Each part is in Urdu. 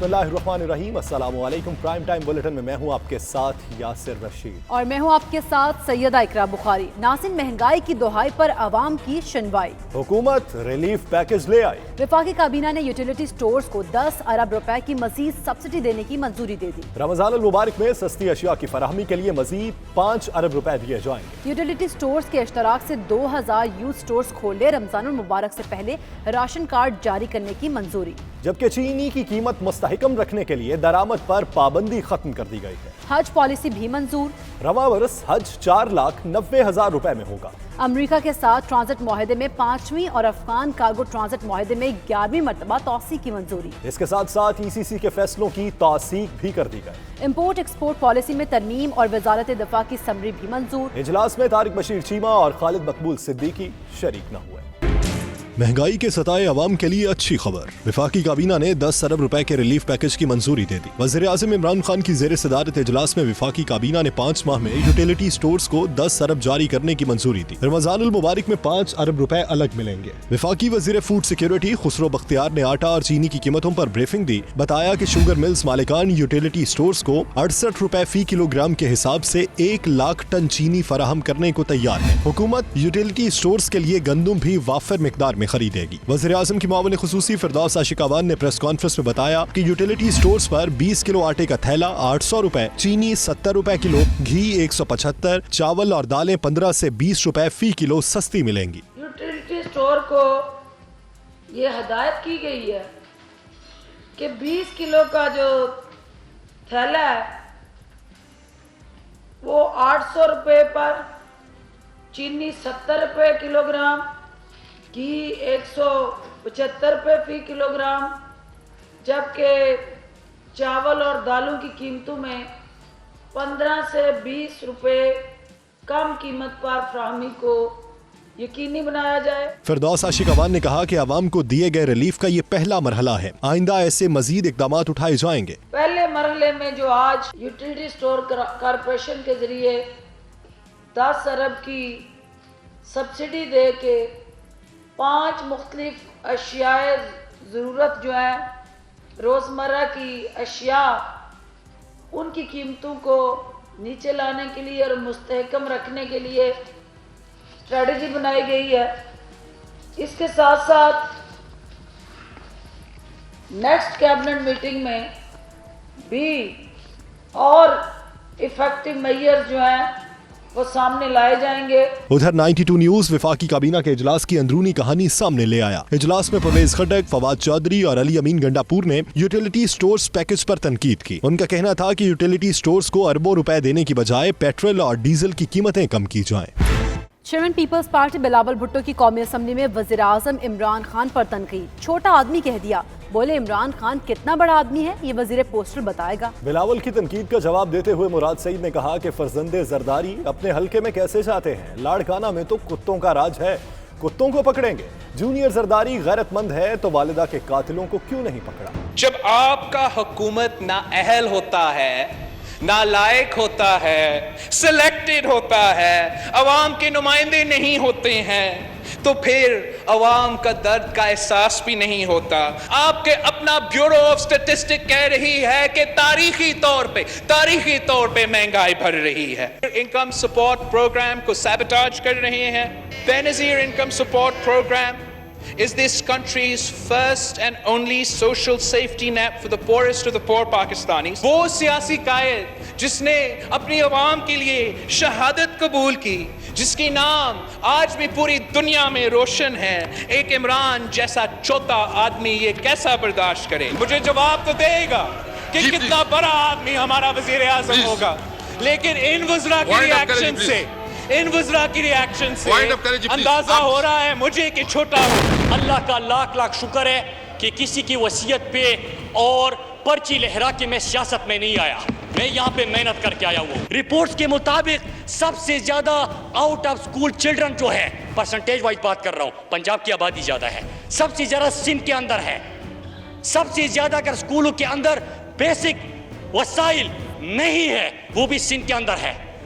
بسم اللہ الرحمن الرحیم، السلام علیکم۔ پرائم ٹائم بلیٹن میں میں ہوں آپ کے ساتھ یاسر رشید اور میں ہوں آپ کے ساتھ سیدہ اقرا بخاری۔ ناظرین، مہنگائی کی دہائی پر عوام کی شنوائی، حکومت ریلیف پیکج لے آئی۔ وفاقی کابینہ نے یوٹیلیٹی سٹورز کو 10 ارب روپے کی مزید سبسڈی دینے کی منظوری دے دی۔ رمضان المبارک میں سستی اشیاء کی فراہمی کے لیے مزید 5 ارب روپے دیے جائیں گے۔ یوٹیلیٹی سٹورز کے اشتراک سے 2000 یوتھ سٹورز کھولے، رمضان المبارک سے پہلے راشن کارڈ جاری کرنے کی منظوری۔ جبکہ چینی کی قیمت مستحکم رکھنے کے لیے درآمد پر پابندی ختم کر دی گئی ہے۔ حج پالیسی بھی منظور، رواں برس حج 4,90,000 روپے میں ہوگا۔ امریکہ کے ساتھ ٹرانزٹ معاہدے میں 5ویں اور افغان کارگو ٹرانزٹ معاہدے میں 11ویں مرتبہ توسیع کی منظوری۔ اس کے ساتھ ساتھ ECC کے فیصلوں کی توثیق بھی کر دی گئی۔ امپورٹ ایکسپورٹ پالیسی میں ترمیم اور وزارت دفاع کی سمری بھی منظور۔ اجلاس میں طارق بشیر چیمہ اور خالد مقبول صدیقی شریک نہ ہوئے۔ مہنگائی کے ستائے عوام کے لیے اچھی خبر، وفاقی کابینہ نے 10 ارب روپے کے ریلیف پیکج کی منظوری دے دی۔ وزیر اعظم عمران خان کی زیر صدارت اجلاس میں وفاقی کابینہ نے 5 ماہ میں یوٹیلیٹی سٹورز کو 10 ارب جاری کرنے کی منظوری دی۔ رمضان المبارک میں 5 ارب روپے الگ ملیں گے۔ وفاقی وزیر فوڈ سیکیورٹی خسرو بختیار نے آٹا اور چینی کی قیمتوں پر بریفنگ دی، بتایا کہ شوگر ملز مالکان یوٹیلیٹی سٹورز کو 68 روپے فی کلو گرام کے حساب سے 1 لاکھ ٹن چینی فراہم کرنے کو تیار ہے۔ حکومت یوٹیلیٹی سٹورز کے لیے گندم بھی وافر مقدار میں خریدے گی۔ وزیر اعظم کی معاون خصوصی فردوس عاشقاوان نے پریس کانفرنس میں بتایا کہ یوٹیلیٹی سٹورز پر 20 کلو آٹے کا تھیلا 800 روپے، چینی 70 روپے کلو، گھی 175، چاول اور دالیں 15 سے 20 روپے فی کلو سستی ملیں گی۔ یوٹیلیٹی سٹور کو یہ ہدایت کی گئی ہے کہ 20 کلو کا جو تھیلا ہے وہ 800 روپے پر، چینی 70 روپے کلو گرام، گھی 175 روپے فی کلو گرام، جبکہ چاول اور دالوں کی قیمتوں میں 15 سے 20 روپے کم قیمت پر فراہمی کو یقینی بنایا جائے۔ فردوس عاشقاوان نے کہا کہ عوام کو دیے گئے ریلیف کا یہ پہلا مرحلہ ہے، آئندہ ایسے مزید اقدامات اٹھائے جائیں گے۔ پہلے مرحلے میں جو آج یوٹیلیٹی سٹور کارپوریشن کے ذریعے 10 ارب کی سبسڈی دے کے 5 مختلف اشیاء ضرورت جو ہیں روزمرہ کی اشیاء، ان کی قیمتوں کو نیچے لانے کے لیے اور مستحکم رکھنے کے لیے اسٹریٹجی بنائی گئی ہے۔ اس کے ساتھ ساتھ نیکسٹ کیبنٹ میٹنگ میں بھی اور ایفیکٹو میئرز جو ہیں وہ سامنے لائے جائیں گے۔ ادھر 92 نیوز وفاقی کابینہ کے اجلاس کی اندرونی کہانی سامنے لے آیا۔ اجلاس میں پرویز خٹک، فواد چودھری اور علی امین گنڈاپور نے یوٹیلیٹی سٹورز پیکج پر تنقید کی۔ ان کا کہنا تھا کہ یوٹیلیٹی سٹورز کو اربوں روپے دینے کی بجائے پیٹرول اور ڈیزل کی قیمتیں کم کی جائیں۔ Chairman Peoples Party Bilawal Bhutto کی قومی اسمبلی میں وزیر اعظم عمران خان پر تنقید، چھوٹا آدمی کہہ دیا، بولے عمران خان کتنا بڑا آدمی ہے یہ وزیر پوسٹر بتائے گا۔ بلاول کی تنقید کا جواب دیتے ہوئے مراد سعید نے کہا کہ فرزند زرداری اپنے حلقے میں کیسے چاہتے ہیں، لاڑکانہ میں تو کتوں کا راج ہے، کتوں کو پکڑیں گے۔ جونیئر زرداری غیرت مند ہے تو والدہ کے قاتلوں کو کیوں نہیں پکڑا؟ جب آپ کا حکومت نااہل ہوتا ہے، نالائق ہوتا ہے، سلیکٹڈ ہوتا ہے، عوام کے نمائندے نہیں ہوتے ہیں، تو پھر عوام کا درد کا احساس بھی نہیں ہوتا۔ آپ کے اپنا بیورو آف سٹیٹسٹک کہہ رہی ہے کہ تاریخی طور پہ مہنگائی بڑھ رہی ہے۔ انکم سپورٹ پروگرام کو سیبوٹاج کر رہے ہیں۔ Benazir income support programme is this country's first and only social safety net for the poorest of the poor Pakistanis. وہ سیاسی قائد جس نے اپنی عوام کے لیے شہادت قبول کی، جس کی نام آج بھی پوری دنیا میں روشن ہے، ایک عمران جیسا چھوٹا آدمی یہ کیسا برداشت کرے؟ مجھے جواب تو دے گا کہ کتنا بڑا آدمی ہمارا وزیر اعظم ہوگا، لیکن ان وزراء کی ریاکشن سے اندازہ ہو رہا ہے مجھے کہ چھوٹا ہوں۔ اللہ کا لاکھ لاکھ شکر ہے کہ کسی کی وصیت پہ اور پرچی لہرا کے میں سیاست میں نہیں آیا، میں یہاں پہ محنت کر کے آیا ہوں۔ رپورٹس کے مطابق سب سے زیادہ آؤٹ آف سکول چلڈرن جو ہے، پرسنٹیج وائز بات کر رہا ہوں، پنجاب کی آبادی زیادہ ہے، سب سے زیادہ سندھ کے اندر ہے، سب سے زیادہ اگر سکولوں کے اندر بیسک وسائل نہیں ہے وہ بھی سندھ کے اندر ہے۔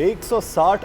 160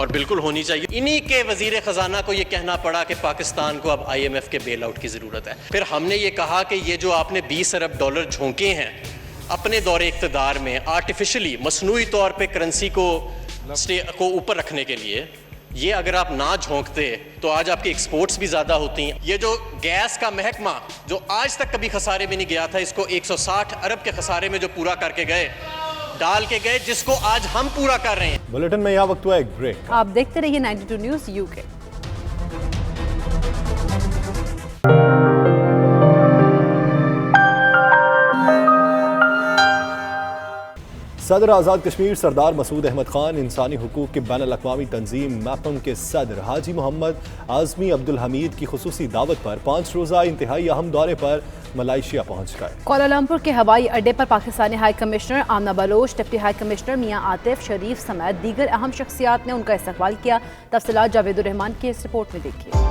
اور بالکل ہونی چاہیے. انہی کے وزیر خزانہ کو یہ کہنا پڑا کہ پاکستان کو اب IMF کے بیل آؤٹ کی ضرورت ہے. پھر ہم نے یہ کہا کہ یہ جو آپ نے 20 ارب ڈالر جھونکے ہیں اپنے دور اقتدار میں آرٹیفیشلی مصنوعی طور پہ کرنسی کو اوپر رکھنے کے لیے، یہ اگر آپ نہ جھونکتے تو آج آپ کی ایکسپورٹس بھی زیادہ ہوتی ہیں. یہ جو گیس کا محکمہ جو آج تک کبھی خسارے میں نہیں گیا تھا، اس کو 160 ارب کے خسارے میں جو پورا کر کے گئے، ڈال کے گئے، جس کو آج ہم پورا کر رہے ہیں. بلیٹن میں یہاں وقت ہوا ایک بریک. آپ دیکھتے رہیے 92 نیوز UK. صدر آزاد کشمیر سردار مسعود احمد خان، انسانی حقوق کی بین الاقوامی تنظیم میپم کے صدر حاجی محمد اعظمی عبدالحمید کی خصوصی دعوت پر 5 روزہ انتہائی اہم دورے پر ملائیشیا پہنچ گئے. کوالالمپور کے ہوائی اڈے پر Pakistani high commissioner Amna Baloch, deputy high commissioner Mian Atif شریف سمیت دیگر اہم شخصیات نے ان کا استقبال کیا. تفصیلات جاوید الرحمان کی اس رپورٹ میں دیکھیے.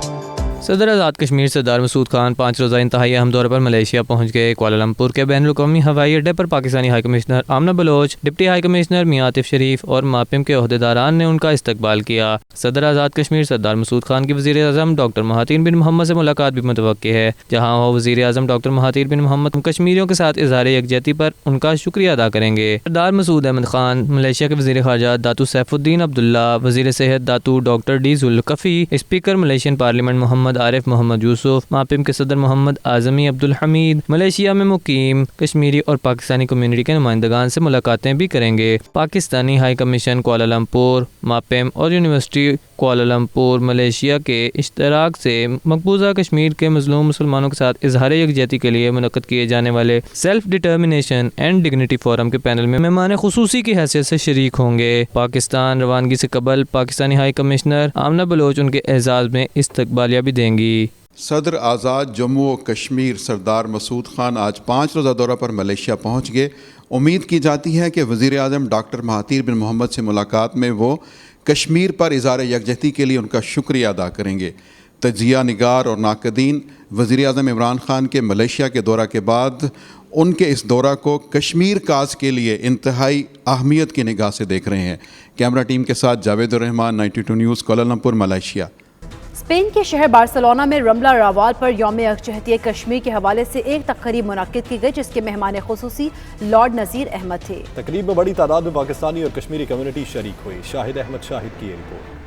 صدر آزاد کشمیر سردار مسعود خان 5 روزہ انتہائی اہم دورے پر ملائیشیا پہنچ گئے. کوالالمپور کے بین الاقوامی ہوائی اڈے پر Pakistani high commissioner Amna Baloch, deputy high commissioner Mian Atif شریف اور ماپم کے عہدیداران نے ان کا استقبال کیا. صدر آزاد کشمیر سردار مسعود خان کی وزیر اعظم ڈاکٹر مہاتیر بن محمد سے ملاقات بھی متوقع ہے، جہاں وہ وزیر اعظم ڈاکٹر مہاتیر بن محمد کشمیریوں کے ساتھ اظہار یکجہتی پر ان کا شکریہ ادا کریں گے. سردار مسعود احمد خان ملائیشیا کے وزیر خارجہ داتو سیف الدین عبداللہ، وزیر صحت داتو ڈاکٹر ڈی Dzulkefly, speaker Malaysian parliament Muhammad Arif Muhammad Yusof, MAPIM کے صدر محمد اعظمی عبدالحمید، ملائیشیا میں مقیم کشمیری اور پاکستانی کمیونٹی کے نمائندگان سے ملاقاتیں بھی کریں گے. پاکستانی ہائی کمیشن کوالالمپور، ماپم اور یونیورسٹی کوالالمپور ملائیشیا کے اشتراک سے مقبوضہ کشمیر کے مظلوم مسلمانوں کے ساتھ اظہار یکجہتی کے لیے منعقد کیے جانے والے self determination and dignity forum کے پینل میں مہمان خصوصی کی حیثیت سے شریک ہوں گے. پاکستان روانگی سے قبل پاکستانی ہائی کمشنر آمنہ بلوچ ان کے اعزاز میں استقبالیہ بھی دیں گی. صدر آزاد جموں و کشمیر سردار مسعود خان آج 5 روزہ دورہ پر ملائیشیا پہنچ گئے. امید کی جاتی ہے کہ وزیر اعظم ڈاکٹر مہاتیر بن محمد سے ملاقات میں وہ کشمیر پر اظہار یکجہتی کے لیے ان کا شکریہ ادا کریں گے. تجزیہ نگار اور ناقدین وزیر اعظم عمران خان کے ملائیشیا کے دورہ کے بعد ان کے اس دورہ کو کشمیر کاز کے لیے انتہائی اہمیت کی نگاہ سے دیکھ رہے ہیں. کیمرہ ٹیم کے ساتھ جاوید الرحمان، 92 نیوز، کوالالمپور، ملائیشیا. اسپین کے شہر بارسلونا میں رملہ راوال پر یوم یکجہتی کشمیر کے حوالے سے ایک تقریب منعقد کی گئی، جس کے مہمان خصوصی لارڈ نذیر احمد تھے. تقریب میں بڑی تعداد میں پاکستانی اور کشمیری کمیونٹی شریک ہوئی. شاہد احمد شاہد کی یہ رپورٹ.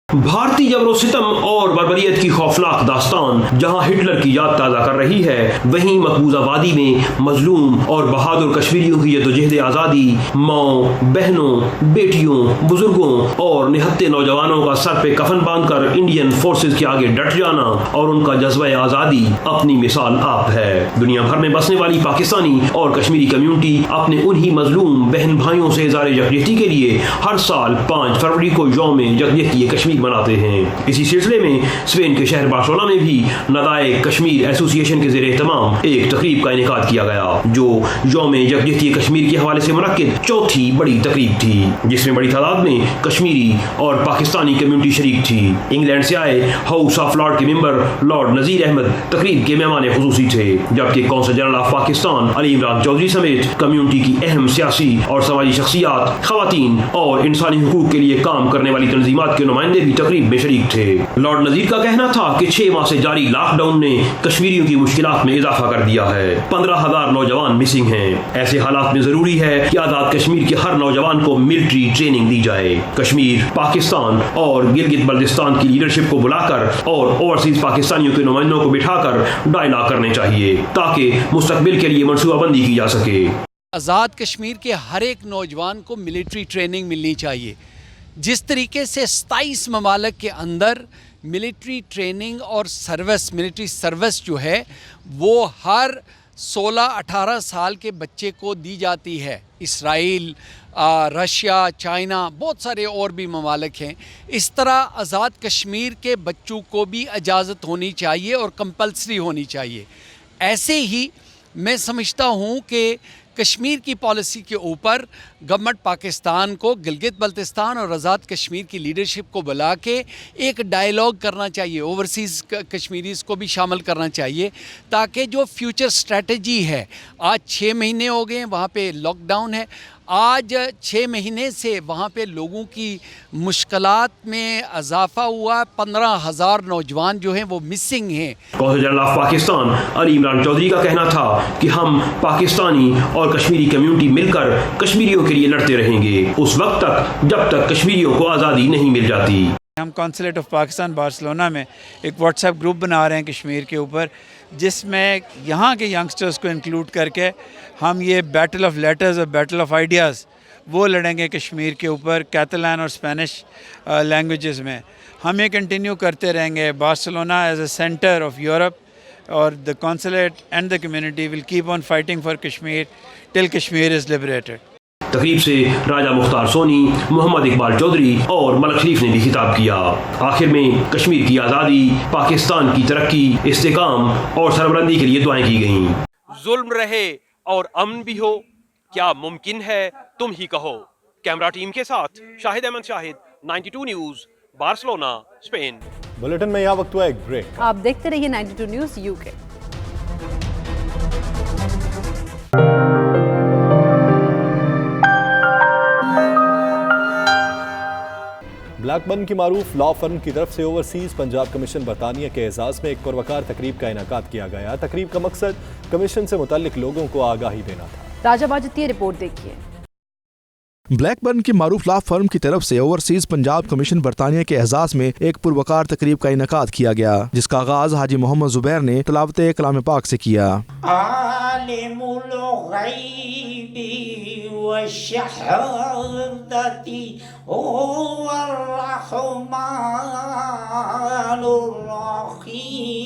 بھارتی جبر و ستم اور بربریت کی خوفناک داستان جہاں ہٹلر کی یاد تازہ کر رہی ہے، وہیں مقبوضہ وادی میں مظلوم اور بہادر کشمیریوں کی جدوجہد آزادی، ماؤں، بہنوں، بیٹیوں، بزرگوں اور نہتے نوجوانوں کا سر پہ کفن باندھ کر انڈین فورسز کے آگے ڈٹ جانا اور ان کا جذبہ آزادی اپنی مثال آپ ہے. دنیا بھر میں بسنے والی پاکستانی اور کشمیری کمیونٹی اپنے انہی مظلوم بہن بھائیوں سے اظہار یکجہتی کے لیے ہر سال 5 فروری کو یوم یکجہتی کشمیر مناتے ہیں. اسی سلسلے میں اسپین کے شہر بارسلونا میں بھی ندائے کشمیر ایسوسی ایشن کے زیر اہتمام ایک تقریب کا انعقاد کیا گیا، جو یوم یکجہتی کشمیر کے حوالے سے منعقد چوتھی بڑی تقریب تھی، جس میں بڑی تعداد میں کشمیری اور پاکستانی کمیونٹی شریک تھی. انگلینڈ سے آئے ہاؤس آف لارڈ کے ممبر لارڈ نذیر احمد تقریب کے مہمان خصوصی تھے، جبکہ قونصل جنرل آف پاکستان علی عمران چودھری سمیت کمیونٹی کی اہم سیاسی اور سماجی شخصیات، خواتین اور انسانی حقوق کے لیے کام کرنے والی تنظیمات کے نمائندے بھی تقریب میں شریک تھے. لارڈ نذیر کا کہنا تھا کہ 6 ماہ سے جاری لاک ڈاؤن نے کشمیریوں کی مشکلات میں اضافہ کر دیا ہے. 15,000 نوجوان مسنگ ہیں. ایسے حالات میں ضروری ہے کہ آزاد کشمیر کے ہر نوجوان کو ملٹری ٹریننگ دی جائے. کشمیر، پاکستان اور گلگت بلتستان کی لیڈرشپ کو بلا کر اور اوورسیز پاکستانیوں کے نمائندوں کو بٹھا کر ڈائلاگ کرنے چاہیے تاکہ مستقبل کے لیے منصوبہ بندی کی جا سکے. آزاد کشمیر کے ہر ایک نوجوان کو ملٹری ٹریننگ ملنی چاہیے. جس طریقے سے 27 ممالک کے اندر ملٹری ٹریننگ اور ملٹری سروس جو ہے وہ ہر 16-18 سال کے بچے کو دی جاتی ہے. اسرائیل، رشیا، چائنا، بہت سارے اور بھی ممالک ہیں. اس طرح آزاد کشمیر کے بچوں کو بھی اجازت ہونی چاہیے اور کمپلسری ہونی چاہیے. ایسے ہی میں سمجھتا ہوں کہ کشمیر کی پالیسی کے اوپر گورنمنٹ پاکستان کو گلگت بلتستان اور آزاد کشمیر کی لیڈرشپ کو بلا کے ایک ڈائیلاگ کرنا چاہیے، اوورسیز کشمیریز کو بھی شامل کرنا چاہیے، تاکہ جو فیوچر اسٹریٹجی ہے، آج 6 مہینے ہو گئے ہیں وہاں پہ لاک ڈاؤن ہے، آج 6 مہینے سے وہاں پہ لوگوں کی مشکلات میں اضافہ ہوا. 15,000 نوجوان جو ہیں وہ مسنگ ہیں. قومی جنرل آف پاکستان علی عمران چودھری کا کہنا تھا کہ ہم پاکستانی اور کشمیری کمیونٹی مل کر کشمیریوں کے لیے لڑتے رہیں گے اس وقت تک جب تک کشمیریوں کو آزادی نہیں مل جاتی. ہم کونسلیٹ آف پاکستان بارسلونا میں ایک واٹس ایپ گروپ بنا رہے ہیں کشمیر کے اوپر, جس میں یہاں کے ینگسٹرز کو انکلوڈ کر کے ہم یہ بیٹل آف لیٹرز اور بیٹل آف آئیڈیاز وہ لڑیں گے کشمیر کے اوپر کیتالان اور اسپینش لینگویجز میں. ہم یہ کنٹینیو کرتے رہیں گے. Barcelona as a centre of Europe اور the consulate and the community will keep on fighting for Kashmir till Kashmir is liberated. تقریب سے راجہ مختار سونی, محمد اقبال چودھری اور ملک شریف نے بھی خطاب کیا. آخر میں کشمیر کی آزادی, پاکستان کی ترقی, استحکام اور سربلندی کے لیے دعائیں کی گئیں. ظلم رہے اور امن بھی ہو, کیا ممکن ہے تم ہی کہو. کیمرہ ٹیم کے ساتھ شاہد احمد شاہد, 92 نیوز, بارسلونا, اسپین. بلیٹن میں یہاں وقت ہوا ایک بریک. آپ دیکھتے رہیے 92 نیوز UK. بلیک برن کی معروف لا فرم کی طرف سے اوورسیز پنجاب کمیشن برطانیہ کے اعزاز میں ایک پروقار تقریب کا انعقاد کیا گیا. تقریب کا مقصد کمیشن سے متعلق لوگوں کو آگاہی دینا تھا. راجہ باجتی رپورٹ دیکھیے. بلیک برن کی معروف لا فرم کی طرف سے اوورسیز پنجاب کمیشن برطانیہ کے اعزاز میں ایک پروقار تقریب کا انعقاد کیا گیا, جس کا آغاز حاجی محمد زبیر نے تلاوت کلام پاک سے کیا. عالم الغیب والشہادۃ هو الرحمن الرحیم.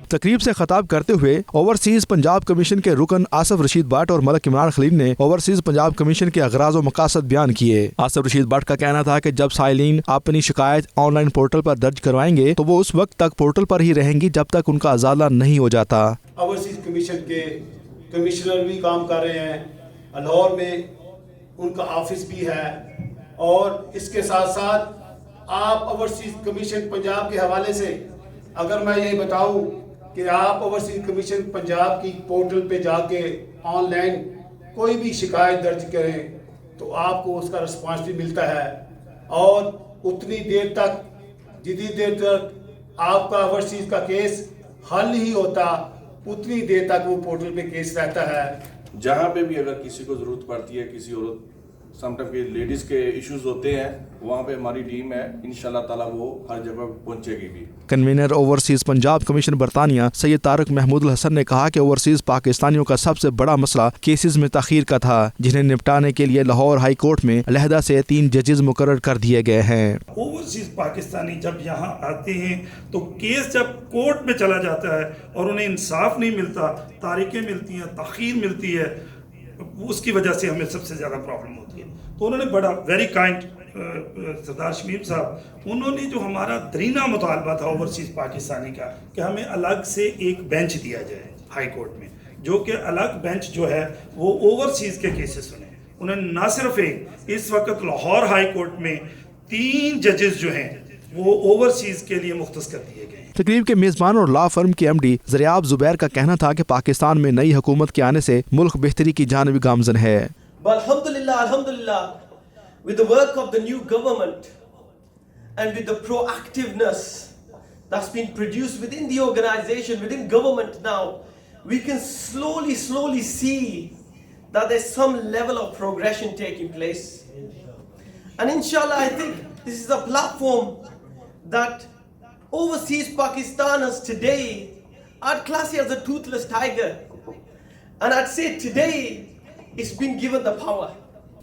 تقریب سے خطاب کرتے ہوئے اوورسیز پنجاب کمیشن کے رکن آصف رشید بٹ اور ملک عمران خلیل نے اوورسیز پنجاب کمیشن کے اغراض و مقاصد بیان کیے. آصف رشید بٹ کا کہنا تھا کہ جب سائلین اپنی شکایت آن لائن پورٹل پر درج کروائیں گے تو وہ اس وقت تک پورٹل پر ہی رہیں گی جب تک ان کا ازالہ نہیں ہو جاتا. اوورسیز کمیشن کے کمشنر بھی کام کر رہے ہیں, لاہور میں ان کا آفس بھی ہے, اور اس کے ساتھ ساتھ آپ اوورسیز کمیشن پنجاب کے حوالے سے اگر میں یہ بتاؤں کہ آپ اوورسیز کمیشن پنجاب کی پورٹل پہ جا کے آن لائن کوئی بھی شکایت درج کریں تو آپ کو اس کا رسپانس بھی ملتا ہے, اور اتنی دیر تک جتنی دیر تک آپ کا اوورسیز کا کیس حل نہیں ہوتا اتنی دیر تک وہ پورٹل پہ کیس رہتا ہے. جہاں پہ بھی اگر کسی کو ضرورت پڑتی ہے, کسی عورت سم ٹائم کے لیڈیز کے ایشوز ہوتے ہیں, وہاں پہ ہماری ٹیم ہے, انشاءاللہ تعالیٰ وہ ہر جگہ پہنچے گی بھی. کنوینر اوورسیز پنجاب کمیشن برطانیہ سید طارق محمود الحسن نے کہا کہ اوورسیز پاکستانیوں کا سب سے بڑا مسئلہ کیسز میں تاخیر کا تھا, جنہیں نپٹانے کے لیے لاہور ہائی کورٹ میں علیحدہ سے 3 ججز مقرر کر دیے گئے ہیں. اوورسیز پاکستانی جب یہاں آتے ہیں تو کیس جب کورٹ میں چلا جاتا ہے اور انہیں انصاف نہیں ملتا, تاریخیں ملتی ہیں, تاخیر ملتی ہے, اس کی وجہ سے ہمیں سب سے زیادہ پرابلم ہوتی ہے. تو انہوں نے بڑا ویری کائنڈ سردار شمیم صاحب, انہوں نے جو ہمارا درینہ مطالبہ تھا اوورسیز پاکستانی کا کہ ہمیں الگ سے ایک بینچ دیا جائے ہائی کورٹ میں, جو کہ الگ بینچ جو ہے وہ اوورسیز کے کیسز سنے. انہوں نے نہ صرف ایک, اس وقت لاہور ہائی کورٹ میں 3 ججز جو ہیں وہ اوورسیز کے لیے مختص کر دیے گئے. تقریب کے میزبان اور لا فرم کے MD زریاب زبیر کا کہنا تھا کہ پاکستان میں نئی حکومت کے آنے سے ملک بہتری کی جانب گامزن ہے. Alhamdulillah, with the work of the new government and with the proactiveness that's been produced within the organization, within government now, we can slowly see that there's some level of progression taking place. And inshallah, I think this is a platform that overseas Pakistanis today, I'd class it as a toothless tiger. And I'd say today, it's been given the power.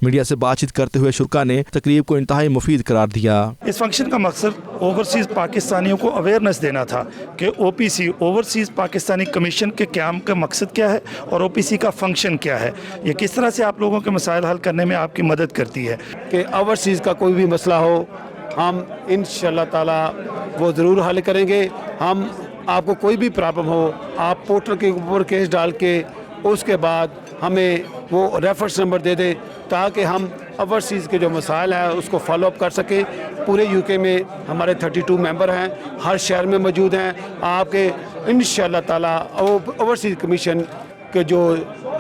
Media سے بات چیت کرتے ہوئے شرکا نے تقریب کو انتہائی مفید قرار دیا. اس فنکشن کا مقصد اوورسیز پاکستانیوں کو اویئرنیس دینا تھا کہ OPC اوورسیز پاکستانی کمیشن کے قیام کا مقصد کیا ہے اور OPC کا فنکشن کیا ہے, یہ کس طرح سے آپ لوگوں کے مسائل حل کرنے میں آپ کی مدد کرتی ہے. کہ اوورسیز کا کوئی بھی مسئلہ ہو ہم انشاءاللہ تعالی وہ ضرور حل کریں گے. ہم آپ کو کوئی بھی پرابلم ہو آپ پورٹل کے اوپر کیس ڈال کے اس کے بعد ہمیں وہ ریفرنس نمبر دے دیں تاکہ ہم اوورسیز کے جو مسائل ہیں اس کو فالو اپ کر سکیں. پورے UK میں ہمارے 32 ممبر ہیں, ہر شہر میں موجود ہیں. آپ کے انشاءاللہ تعالی اوورسیز کمیشن کے جو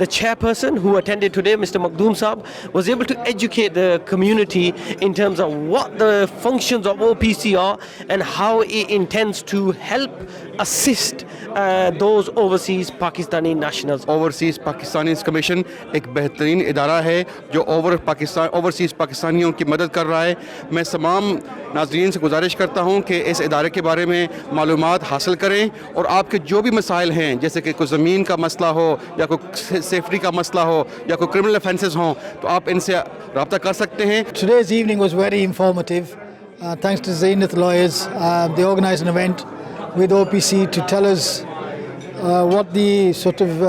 The chairperson who attended today, Mr. Makhdoom Saab, was able to educate the community in terms of what the functions of OPC are and how it intends to help assist those overseas Pakistani nationals. Overseas Pakistanis Commission ایک بہترین ادارہ ہے جو اوورسیز پاکستانیوں کی مدد کر رہا ہے. میں تمام ناظرین سے گزارش کرتا ہوں کہ اس ادارے کے بارے میں معلومات حاصل کریں اور آپ کے جو بھی مسائل ہیں جیسے کہ کوئی زمین کا مسئلہ ہو یا کوئی سیفٹی کا مسئلہ ہو یا کوئی کرمنل افینسز ہوں تو آپ ان سے رابطہ کر سکتے ہیں. Today's evening was very informative. Thanks to Zenith Lawyers, they organized an event with OPC to tell us what the sort of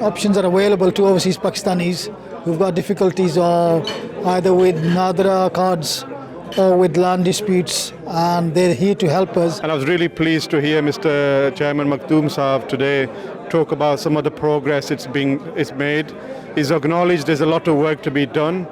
options are available to overseas Pakistanis who've got difficulties or either with Nadra cards or with land disputes, and they're here to help us. And I was really pleased to hear Mr. Chairman Makhdoom Saab today talk about some of the progress it's made. He's acknowledged there's a lot of work to be done,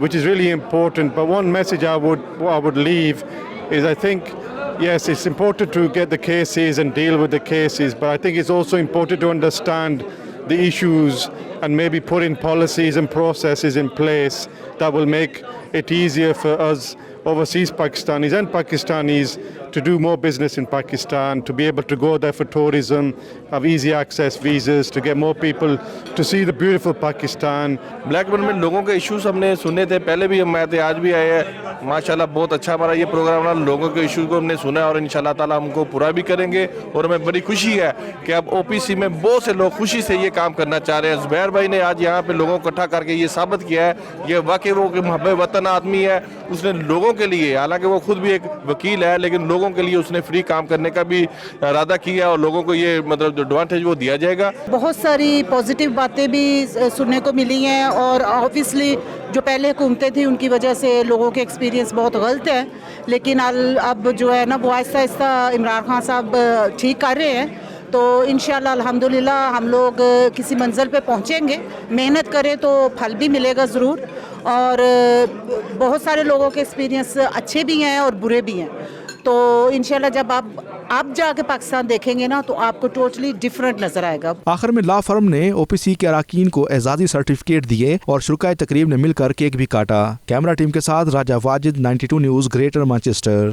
which is really important. But one message I would leave is I think, yes, it's important to get the cases and deal with the cases, but I think it's also important to understand the issues and maybe put in policies and processes in place that will make it easier for us overseas Pakistanis and Pakistanis to do more business in Pakistan, to be able to go there for tourism, have easy access visas, to get more people to see the beautiful Pakistan. Black bin میں لوگوں کے ایشوز ہم نے سنے تھے, پہلے بھی ہم آئے تھے, آج بھی آئے ہیں. ماشاءاللہ بہت اچھا ہمارا یہ پروگرام رہا. لوگوں کے ایشوز کو ہم نے سنا اور انشاءاللہ تعالیٰ ہم کو پورا بھی کریں گے. اور ہمیں بڑی خوشی ہے کہ اب او پی سی میں بہت سے لوگ خوشی سے یہ کام کرنا چاہ رہے ہیں. زبیر بھائی نے آج یہاں پہ لوگوں کو اکٹھا کر کے یہ ثابت کیا ہے یہ واقعی وہ محب وطن آدمی ہے. اس نے لوگوں کے لیے, حالانکہ وہ خود بھی ایک وکیل ہے, لیکن لوگوں کے لیے اس نے فری کام کرنے کا بھی ارادہ کیا اور لوگوں کو یہ مطلب ایڈوانٹیج وہ دیا جائے گا. بہت ساری پازیٹیو باتیں بھی سننے کو ملی ہیں اور آبویسلی جو پہلے حکومتیں تھیں ان کی وجہ سے لوگوں کے ایکسپیرینس بہت غلط ہے, لیکن اب جو ہے نا وہ آہستہ آہستہ عمران خان صاحب ٹھیک کر رہے ہیں. تو انشاءاللہ الحمدللہ ہم لوگ کسی منزل پہ پہنچیں گے. محنت کریں تو پھل بھی ملے گا ضرور. اور بہت سارے لوگوں کے ایکسپیرینس اچھے بھی ہیں اور برے بھی ہیں. تو انشاءاللہ جب آپ جا کے پاکستان دیکھیں گے نا تو آپ کو ٹوٹلی ڈیفرنٹ نظر آئے گا. آخر میں لا فرم نے او پی سی کے اراکین کو اعزازی سرٹیفکیٹ دیے اور شرکائے تقریب نے مل کر کیک بھی کاٹا. کیمرہ ٹیم کے ساتھ Raja Wajid, 92 news, Greater Manchester.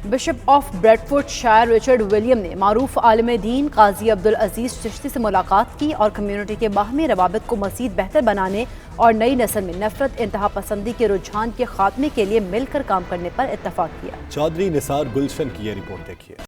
Bishop of Bradfordshire Richard William نے معروف عالم دین قاضی عبدالعزیز چشتی سے ملاقات کی اور کمیونٹی کے باہمی روابط کو مزید بہتر بنانے اور نئی نسل میں نفرت, انتہا پسندی کے رجحان کے خاتمے کے لیے مل کر کام کرنے پر اتفاق کیا. چودھری نثار گلشن کی یہ رپورٹ دیکھیے.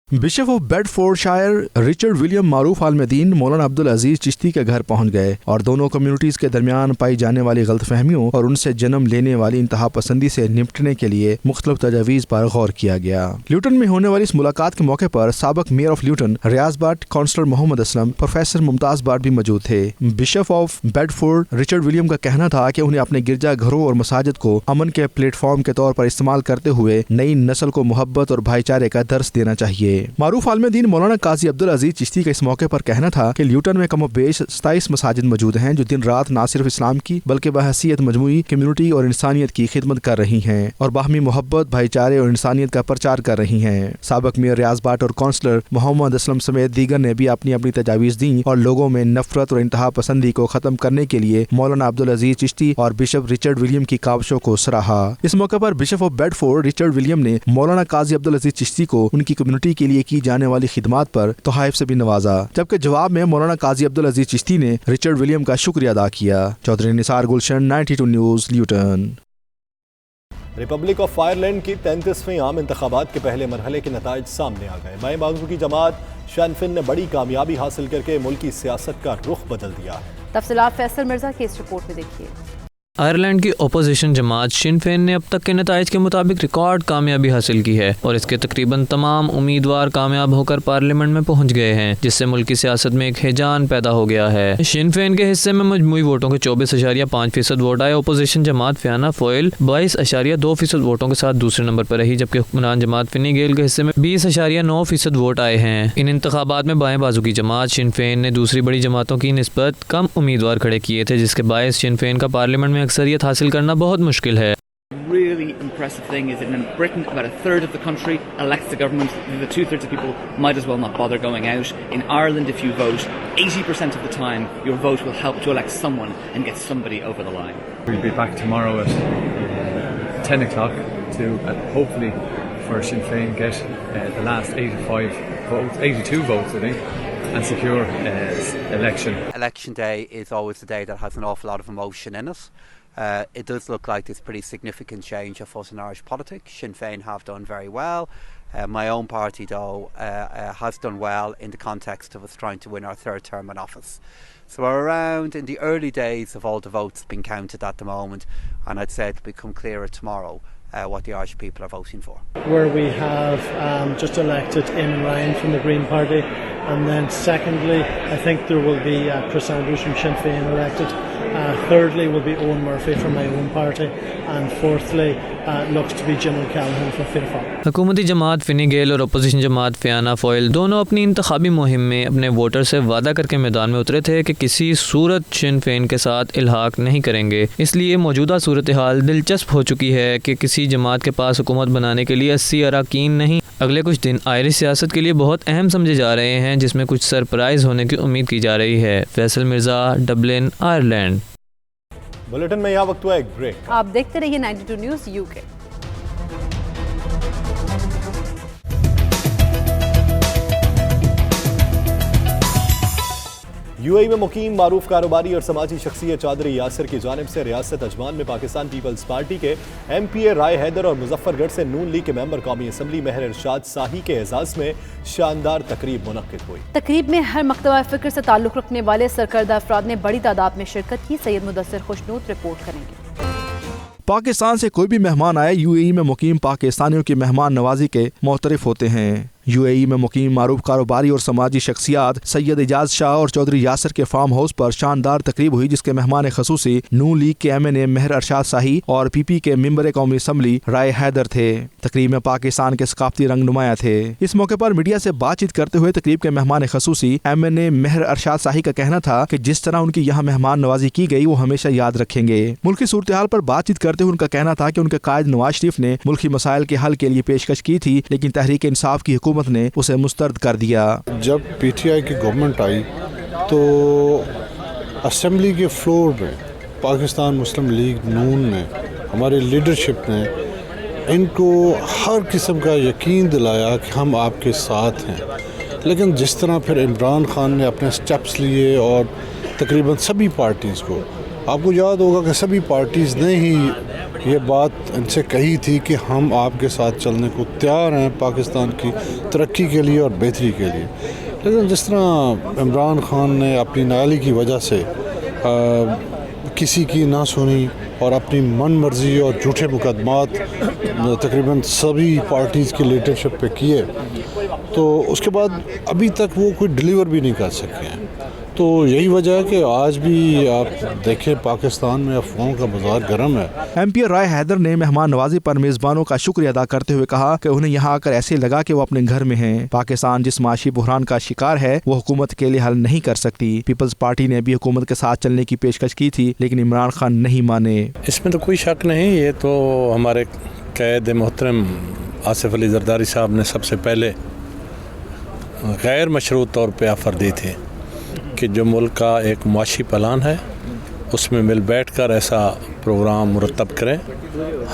Bishop of Bedfordshire Richard William معروف عالم دین مولانا عبدالعزیز چشتی کے گھر پہنچ گئے اور دونوں کمیونٹیز کے درمیان پائی جانے والی غلط فہمیوں اور ان سے جنم لینے والی انتہا پسندی سے نمٹنے کے لیے مختلف تجاویز پر غور کیا گیا. لیوٹن میں ہونے والی اس ملاقات کے موقع پر سابق mayor of Luton Riaz Butt, councillor Muhammad Aslam, professor Mumtaz Butt بھی موجود تھے. Bishop of Bedford Richard William کا کہنا تھا کہ انہیں اپنے گرجا گھروں اور مساجد کو امن کے پلیٹ فارم کے طور پر استعمال کرتے ہوئے نئی نسل کو محبت اور بھائی چارے کا درس دینا چاہیے. معروف عالم دین مولانا قاضی عبدالعزیز چشتی کا اس موقع پر کہنا تھا کہ لیوٹن میں کم و بیش 27 مساجد موجود ہیں جو دن رات نہ صرف اسلام کی بلکہ بحیثیت مجموعی کمیونٹی اور انسانیت کی خدمت کر رہی ہیں اور باہمی محبت, بھائی چارے اور انسانیت کا پرچار کر رہی ہیں. سابق میئر ریاض بٹ اور کونسلر محمد اسلم سمیت دیگر نے بھی اپنی اپنی تجاویز دیں اور لوگوں میں نفرت اور انتہا پسندی کو ختم کرنے کے لیے مولانا عبدالعزیز چشتی اور بشپ رچرڈ ولیم کی کاوشوں کو سراہا. اس موقع پر bishop of Bedford Richard William نے مولانا قاضی عبدالعزیز چشتی کو ان کی کمیونٹی کے لیے کی جانے والی خدمات پر تحائف سے بھی نوازا, جبکہ جواب میں مولانا قاضی عبدالعزیز چشتی نے رچرڈ ولیم کا شکریہ ادا کیا. چودھری نثار گلشن, 92 نیوز, لیوٹن. ریپبلک آف آئرلینڈ کی 33ویں عام انتخابات کے پہلے مرحلے کے نتائج سامنے آ گئے. بائیں بازو کی جماعت سinn Féin نے بڑی کامیابی حاصل کر کے ملکی سیاست کا رخ بدل دیا ہے. تفصیلات فیصل مرزا کی اس رپورٹ میں دیکھیے. آئرلینڈ کی اپوزیشن جماعت شن فین نے اب تک کے نتائج کے مطابق ریکارڈ کامیابی حاصل کی ہے اور اس کے تقریباً تمام امیدوار کامیاب ہو کر پارلیمنٹ میں پہنچ گئے ہیں، جس سے ملک کی سیاست میں ایک ہیجان پیدا ہو گیا ہے۔ شن فین کے حصے میں مجموعی ووٹوں کے 24.5% ووٹ آئے۔ اپوزیشن جماعت فیانا فوئل 22.2% ووٹوں کے ساتھ دوسرے نمبر پر رہی، جبکہ حکمران جماعت فنی گیل کے حصے میں 20.9% ووٹ آئے ہیں۔ ان انتخابات میں بائیں بازو کی جماعت شن فین نے دوسری بڑی جماعتوں کی نسبت کم امیدوار کھڑے کیے تھے، جس کے باعث شن فین کا پارلیمنٹ میں اکثریت حاصل کرنا بہت مشکل ہے۔ Really impressive thing is that in Britain about a third of the country elects the government. The 2/3 of people might as well not bother going out. In Ireland, if you vote 80% of the time, your vote will help to elect someone and get somebody over the line. We'll be back tomorrow at 10 o'clock to hopefully for Sinn Féin get the last 82 votes I think, and secure election. Election day is always a day that has an awful lot of emotion in it. It does look like there's pretty significant change of us in Irish politics. Sinn Féin have done very well. My own party, though, has done well in the context of us trying to win our third term in office. So we're around in the early days of all the votes being counted at the moment, and I'd say it'll become clearer tomorrow what the Irish people are voting for. Where we have just elected Eamon Ryan from the Green Party, and then secondly, I think there will be Chris Andrews from Sinn Féin elected. Thirdly will be Owen Murphy from my own party, and fourthly looks to be Jim O'Callaghan from Fianna Fáil. حکومتی جماعت فنی گیل اور اپوزیشن جماعت فیانا فوئل دونوں اپنی انتخابی مہم میں اپنے ووٹر سے وعدہ کر کے میدان میں اترے تھے کہ کسی صورت شن فین کے ساتھ الحاق نہیں کریں گے۔ اس لیے موجودہ صورتحال دلچسپ ہو چکی ہے کہ کسی جماعت کے پاس حکومت بنانے کے لیے 80 اراکین نہیں۔ اگلے کچھ دن آئرش سیاست کے لیے بہت اہم سمجھے جا رہے ہیں، جس میں کچھ سرپرائز ہونے کی امید کی جا رہی ہے۔ Faisal Mirza, Dublin, Ireland. Bulletin میں یہاں وقت ہوا ایک بریک۔ آپ دیکھتے رہیے 92 نیوز UK۔ UAE میں مقیم معروف کاروباری اور سماجی شخصیت چودھری یاسر کی جانب سے ریاست عجمان میں پاکستان پیپلز پارٹی کے MP رائے حیدر اور مظفر گڑھ سے نون لیگ کے ممبر قومی اسمبلی مہر ارشاد ساہی کے اعزاز میں شاندار تقریب منعقد ہوئی۔ تقریب میں ہر مکتبہ فکر سے تعلق رکھنے والے سرکردہ افراد نے بڑی تعداد میں شرکت کی۔ سید مدثر خوشنود رپورٹ کریں گے۔ پاکستان سے کوئی بھی مہمان آئے UAE میں مقیم پاکستانیوں کی مہمان نوازی کے معترف ہوتے ہیں۔ UAE میں مقیم معروف کاروباری اور سماجی شخصیات سید اعجاز شاہ اور چودھری یاسر کے فارم ہاؤس پر شاندار تقریب ہوئی، جس کے مہمان خصوصی نون لیگ کے MNA مہر ارشاد ساہی اور PP کے ممبر قومی اسمبلی رائے حیدر تھے۔ تقریب میں پاکستان کے ثقافتی رنگ نمایاں تھے۔ اس موقع پر میڈیا سے بات چیت کرتے ہوئے تقریب کے مہمان خصوصی MNA مہر ارشاد ساہی کا کہنا تھا کہ جس طرح ان کی یہاں مہمان نوازی کی گئی وہ ہمیشہ یاد رکھیں گے۔ ملکی صورتحال پر بات چیت کرتے ہوئے ان کا کہنا تھا کہ ان کے قائد نواز شریف نے ملکی مسائل کے حل کے لیے پیشکش کی تھی، لیکن تحریک انصاف کی حکومت نے اسے مسترد کر دیا۔ جب PTI کی گورنمنٹ آئی تو اسمبلی کے فلور میں پاکستان مسلم لیگ نون نے، ہماری لیڈرشپ نے ان کو ہر قسم کا یقین دلایا کہ ہم آپ کے ساتھ ہیں، لیکن جس طرح پھر عمران خان نے اپنے سٹیپس لیے اور تقریباً سبھی پارٹیز کو، آپ کو یاد ہوگا کہ سبھی پارٹیز نے ہی یہ بات ان سے کہی تھی کہ ہم آپ کے ساتھ چلنے کو تیار ہیں پاکستان کی ترقی کے لیے اور بہتری کے لیے، لیکن جس طرح عمران خان نے اپنی نااہلی کی وجہ سے کسی کی نہ سنی اور اپنی من مرضی اور جھوٹے مقدمات تقریباً سبھی پارٹیز کی لیڈرشپ پہ کیے، تو اس کے بعد ابھی تک وہ کوئی ڈیلیور بھی نہیں کر سکے ہیں۔ تو یہی وجہ ہے کہ آج بھی آپ دیکھیں پاکستان میں افواہوں کا بازار گرم ہے۔ MP رائے حیدر نے مہمان نوازی پر میزبانوں کا شکریہ ادا کرتے ہوئے کہا کہ انہیں یہاں آ کر ایسے لگا کہ وہ اپنے گھر میں ہیں۔ پاکستان جس معاشی بحران کا شکار ہے وہ حکومت کے لیے حل نہیں کر سکتی۔ پیپلز پارٹی نے بھی حکومت کے ساتھ چلنے کی پیشکش کی تھی، لیکن عمران خان نہیں مانے۔ اس میں تو کوئی شک نہیں، یہ تو ہمارے قائد محترم آصف علی زرداری صاحب نے سب سے پہلے غیر مشروط طور پہ آفر دی تھی کہ جو ملک کا ایک معاشی پلان ہے اس میں مل بیٹھ کر ایسا پروگرام مرتب کریں۔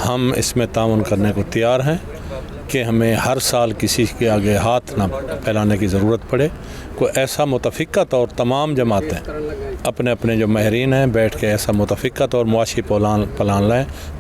ہم اس میں تعاون کرنے کو تیار ہیں کہ ہمیں ہر سال کسی کے آگے ہاتھ نہ پھیلانے کی ضرورت پڑے۔ کوئی ایسا متفقہ طور تمام جماعتیں اپنے اپنے جو ماہرین ہیں بیٹھ کے ایسا متفقہ طور معاشی پلان لائیں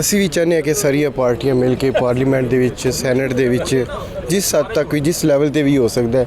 ਅਸੀਂ ਵੀ ਚਾਹੁੰਦੇ ਹਾਂ ਕਿ ਸਾਰੀਆਂ ਪਾਰਟੀਆਂ ਮਿਲ ਕੇ ਪਾਰਲੀਮੈਂਟ ਦੇ ਵਿੱਚ, ਸੈਨੇਟ ਦੇ ਵਿੱਚ ਜਿਸ ਹੱਦ ਤੱਕ ਵੀ ਜਿਸ ਲੈਵਲ ਤੇ ਵੀ ਹੋ ਸਕਦਾ ਹੈ